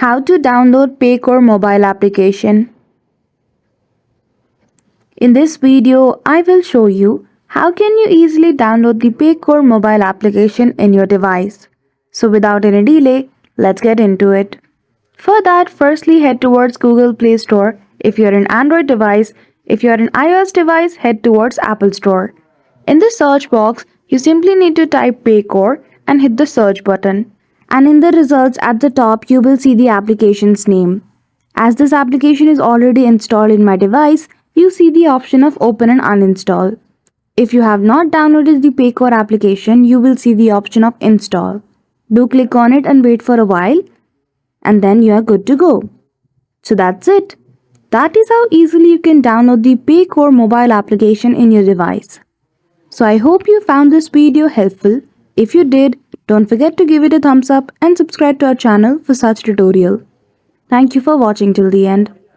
How to download Paycor mobile application. In this video, I will show you how can you easily download the Paycor mobile application in your device. So without any delay, let's get into it. For that, firstly head towards Google Play Store if you're an Android device. If you're an iOS device, head towards Apple Store. In the search box, you simply need to type Paycor and hit the search button. And in the results at the top, you will see the application's name. As this application is already installed in my device, you see the option of open and uninstall. If you have not downloaded the Paycor application, you will see the option of install. Do click on it and wait for a while, and then you are good to go. So that's it. That is how easily you can download the Paycor mobile application in your device. So I hope you found this video helpful. If you did, don't forget to give it a thumbs up and subscribe to our channel for such tutorial. Thank you for watching till the end.